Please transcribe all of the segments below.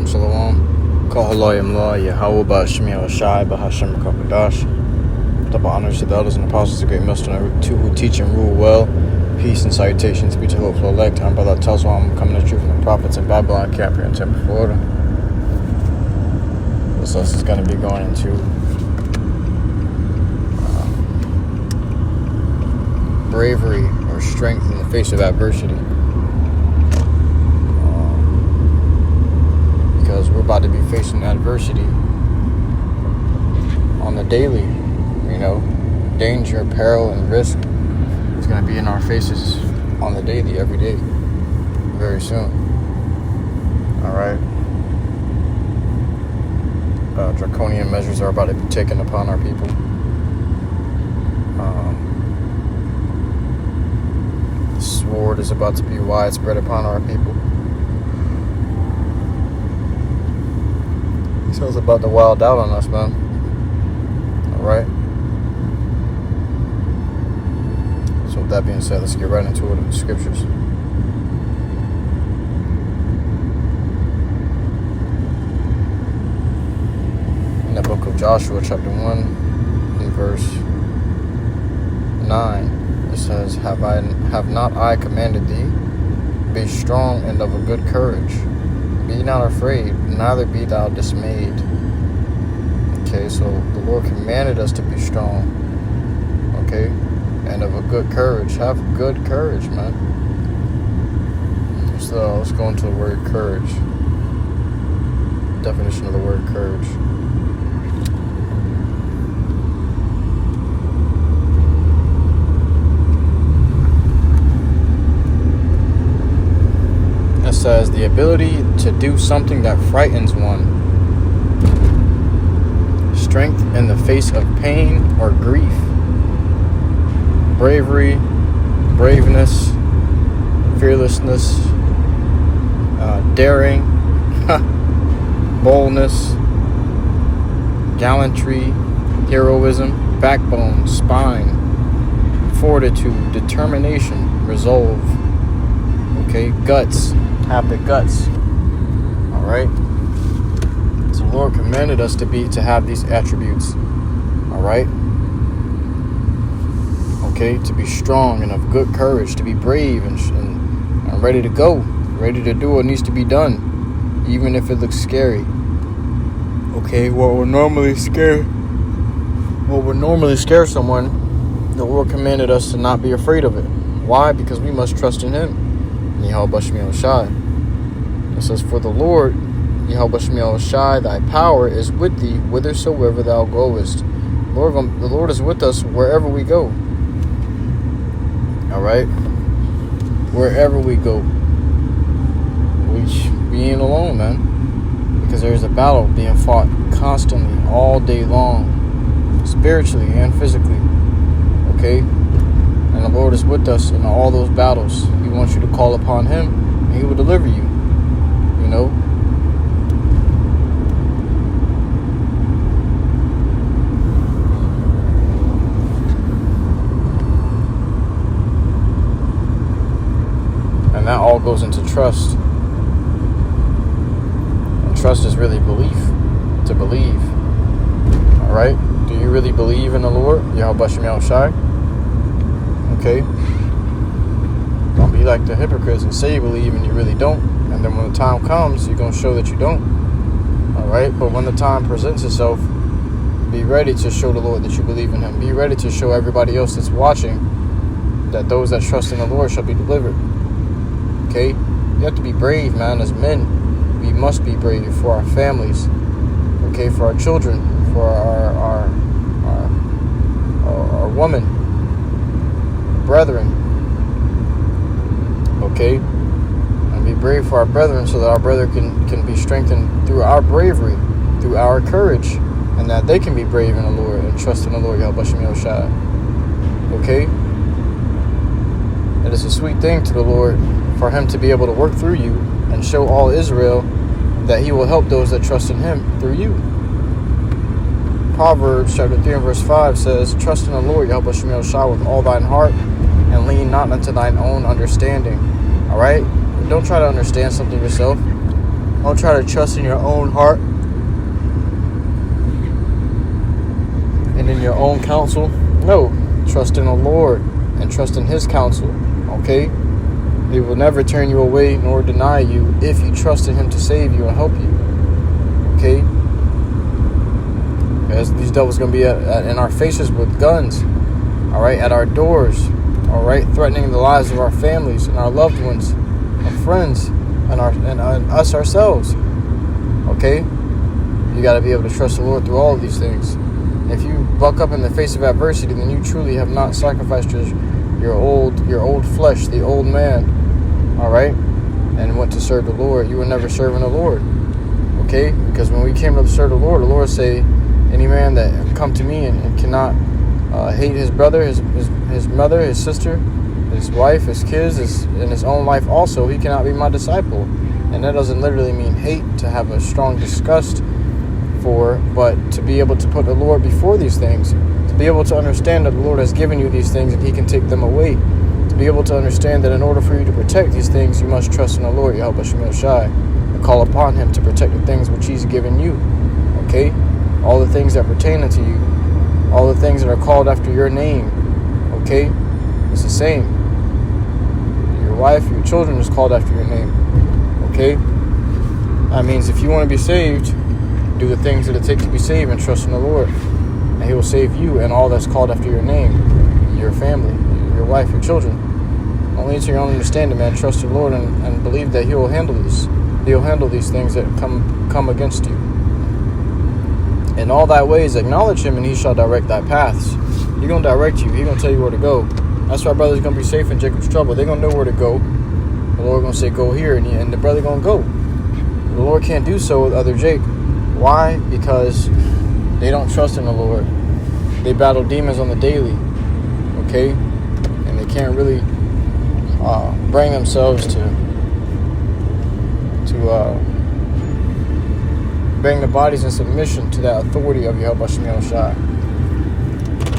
Shalom, Shalom. Kahalayim La, YAHAWAH, SHAMAIWAN, BAHASHAM, KAPADASH. Double honors to the elders and apostles, the great master, and two who teach and rule well. Peace and salutations be to the hopeful elect. I'm Brother tells I'm coming at you from the prophets in Babylon camp here in Tampa, Florida. This lesson is going to be going into bravery or strength in the face of adversity. Because we're about to be facing adversity on the daily, danger, peril, and risk is going to be in our faces on the daily, every day, very soon. All right. Draconian measures are about to be taken upon our people. The sword is about to be widespread upon our people. So it's about to wild out on us, man. Alright? So with that being said, let's get right into it in the scriptures. In the book of Joshua, chapter 1, in verse 9, it says, Have not I commanded thee? Be strong and of a good courage. Be not afraid, neither be thou dismayed. Okay, so the Lord commanded us to be strong. Okay, and of a good courage. Have good courage, man. So let's go into the word courage. Definition of the word courage. It says the ability to do something that frightens one. Strength in the face of pain or grief. Bravery, braveness, fearlessness, daring, boldness, gallantry, heroism, backbone, spine, fortitude, determination, resolve. Okay, guts. Have the guts. Alright? So the Lord commanded us to have these attributes. Alright? Okay, to be strong and of good courage, to be brave and ready to go, ready to do what needs to be done, even if it looks scary. Okay, what would normally scare someone, the Lord commanded us to not be afraid of it. Why? Because we must trust in Him. YAHAWASHI. It says, For the Lord, YAHAWASHI, thy power is with thee whithersoever thou goest. The Lord is with us wherever we go. Alright? Wherever we go. We ain't alone, man. Because there's a battle being fought constantly, all day long. Spiritually and physically. Okay? And the Lord is with us in all those battles. He wants you to call upon Him, and He will deliver you. And that all goes into trust. And trust is really belief. To believe. Alright? Do you really believe in the Lord? YAHAWASHI? Okay? Don't be like the hypocrites and say you believe and you really don't. And then when the time comes, you're going to show that you don't. Alright? But when the time presents itself, be ready to show the Lord that you believe in Him. Be ready to show everybody else that's watching that those that trust in the Lord shall be delivered. Okay? You have to be brave, man. As men, we must be brave for our families. Okay? For our children. For our women. Brethren. Okay? And be brave for our brethren so that our brother can be strengthened through our bravery, through our courage, and that they can be brave in the Lord and trust in the Lord. Okay? It is a sweet thing to the Lord for Him to be able to work through you and show all Israel that He will help those that trust in Him through you. Proverbs chapter 3 and verse 5 says, Trust in the Lord, YAHAWASHI, with all thine heart, and lean not unto thine own understanding. Alright? Don't try to understand something yourself. Don't try to trust in your own heart and in your own counsel. No, trust in the Lord and trust in His counsel. Okay? He will never turn you away nor deny you if you trust in Him to save you and help you. Okay? As these devils going to be in our faces with guns. Alright? At our doors. Alright? Threatening the lives of our families and our loved ones, our friends, and us ourselves. Okay? You got to be able to trust the Lord through all of these things. If you buck up in the face of adversity, then you truly have not sacrificed your old flesh, the old man, all right, and went to serve the Lord. You were never serving the Lord, okay? Because when we came to serve the Lord say, any man that come to me and cannot hate his brother, his mother, his sister, his wife, his kids, and his own life also, he cannot be my disciple. And that doesn't literally mean hate, to have a strong disgust for, but to be able to put the Lord before these things, to be able to understand that the Lord has given you these things and He can take them away, to be able to understand that in order for you to protect these things, you must trust in the Lord, YAHAWASHI, and call upon Him to protect the things which He's given you. Okay? All the things that pertain unto you, all the things that are called after your name. Okay? It's the same. Your wife, your children is called after your name. Okay? That means if you want to be saved, do the things that it takes to be saved and trust in the Lord. And He will save you and all that's called after your name, your family, your wife, your children. Only to your own understanding, man. Trust the Lord and believe that He will handle this. He'll handle these things that come against you. In all thy ways acknowledge Him, and He shall direct thy paths. He's going to direct you. He's going to tell you where to go. That's why brothers going to be safe in Jacob's trouble. They're going to know where to go. The Lord going to say, go here, and the brother going to go. The Lord can't do so with other Jake. Why? Because they don't trust in the Lord. They battle demons on the daily. Okay? And they can't really bring themselves to bring the bodies in submission to that authority of YAHAWASHI.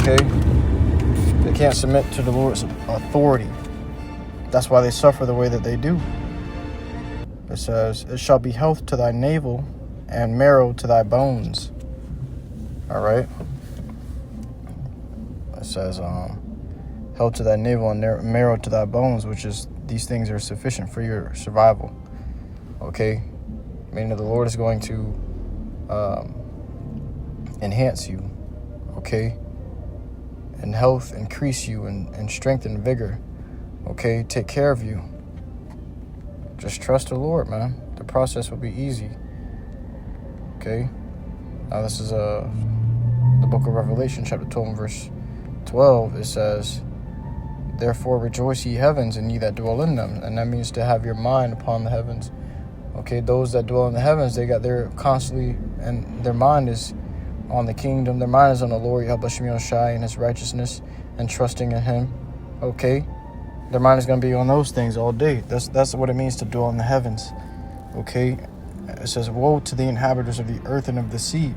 Okay? They can't submit to the Lord's authority. That's why they suffer the way that they do. It says, it shall be health to thy navel and marrow to thy bones. Alright? It says, health to thy navel and marrow to thy bones, which is, these things are sufficient for your survival. Okay? Meaning that the Lord is going to enhance you. Okay? And health increase you and strength and vigor. Okay? Take care of you. Just trust the Lord, man. The process will be easy. Okay? Now this is the book of Revelation, chapter 12, verse 12. It says, therefore rejoice ye heavens, and ye that dwell in them. And that means to have your mind upon the heavens. Okay, those that dwell in the heavens, they got their constantly, and their mind is on the kingdom. Their mind is on the Lord, YAHAWASHI, and His righteousness, and trusting in Him. Okay? Their mind is going to be on those things all day. That's what it means to dwell in the heavens. Okay? It says, woe to the inhabitants of the earth and of the sea,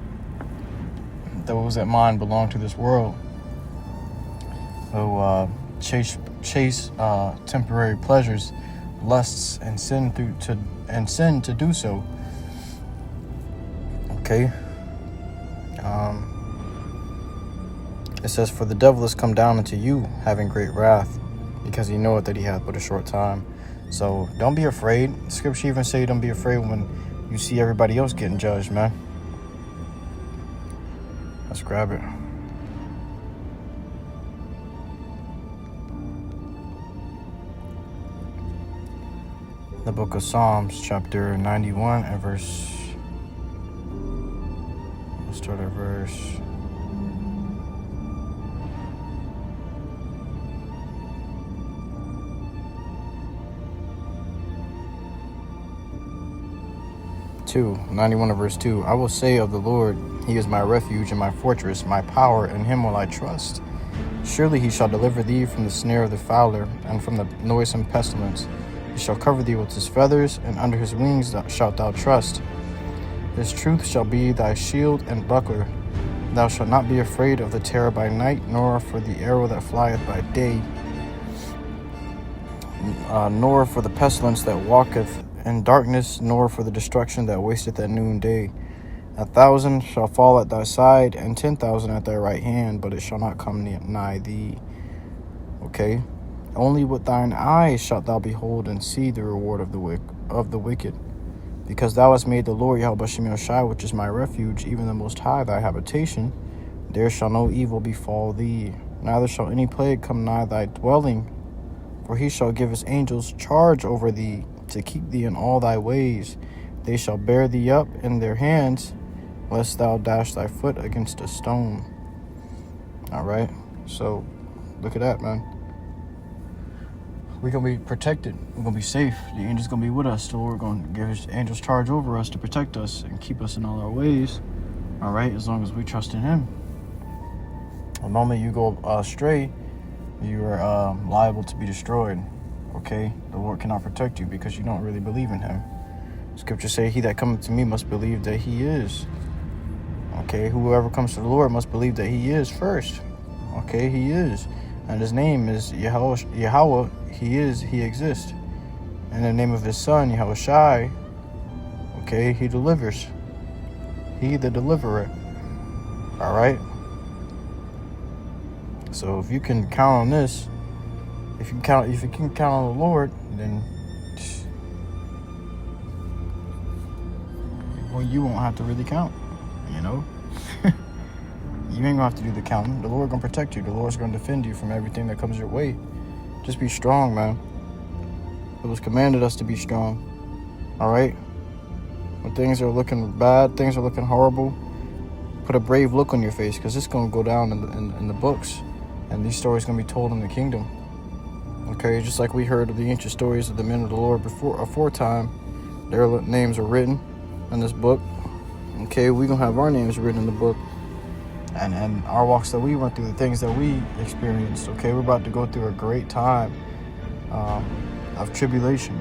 those that mind belong to this world, who chase temporary pleasures, lusts, and sin to do so. Okay? It says, for the devil is come down unto you, having great wrath, because he knoweth that he hath but a short time. So don't be afraid. Scripture even say don't be afraid when you see everybody else getting judged, man. Let's grab it. The book of Psalms, chapter 91, and verse... Let's start at verse... two, 91 and verse 2. I will say of the Lord, He is my refuge and my fortress, my power, in Him will I trust. Surely He shall deliver thee from the snare of the fowler, and from the noisome pestilence. He shall cover thee with His feathers, and under His wings shalt thou trust. His truth shall be thy shield and buckler. Thou shalt not be afraid of the terror by night, nor for the arrow that flieth by day, nor for the pestilence that walketh in darkness, nor for the destruction that wasteth at noonday. 1,000 shall fall at thy side, and 10,000 at thy right hand, but it shall not come nigh thee. Okay? Only with thine eyes shalt thou behold and see the reward of the wicked. Because thou hast made the Lord YAHAWASHI, which is my refuge, even the Most High, thy habitation, there shall no evil befall thee, neither shall any plague come nigh thy dwelling. For he shall give his angels charge over thee, to keep thee in all thy ways. They shall bear thee up in their hands, lest thou dash thy foot against a stone. Alright, so look at that, man. We're going to be protected. We're going to be safe. The angel's going to be with us. The Lord going to give his angels charge over us to protect us and keep us in all our ways. Alright, as long as we trust in him. The moment you go astray, you are liable to be destroyed. Okay? The Lord cannot protect you because you don't really believe in him. Scriptures say, he that cometh to me must believe that he is. Okay? Whoever comes to the Lord must believe that he is first. Okay? He is. And his name is Yahawah. He is. He exists. And in the name of his son, YAHAWASHI, okay, he delivers. He the deliverer. Alright? So if you can count on this, if you can count on the Lord, then well, you won't have to really count, you know? You ain't gonna have to do the counting. The Lord gonna protect you. The Lord's gonna defend you from everything that comes your way. Just be strong, man. It was commanded us to be strong. Alright? When things are looking bad, things are looking horrible, put a brave look on your face, because it's gonna go down in the books. And these stories gonna be told in the kingdom. Okay, just like we heard of the ancient stories of the men of the Lord aforetime, their names are written in this book. Okay, we gonna have our names written in the book. And our walks that we went through, the things that we experienced. Okay, we're about to go through a great time of tribulation.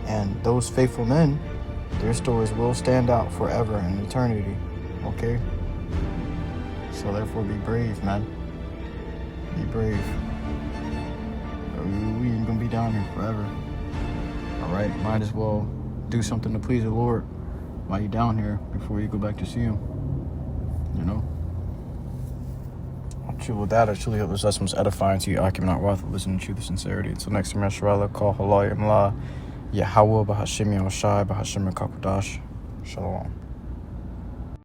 And those faithful men, their stories will stand out forever in eternity. Okay? So therefore be brave, man. Be brave. We ain't gonna be down here forever. Alright, might as well do something to please the Lord while you're down here before you go back to see him. You know? With that, I truly hope this lesson was edifying to you. I cannot worth listening to truth and sincerity. Until next time, call halal, YAHAWAH, BAHASHAM, YAHAWASHI, BAHASHAM, Shalom.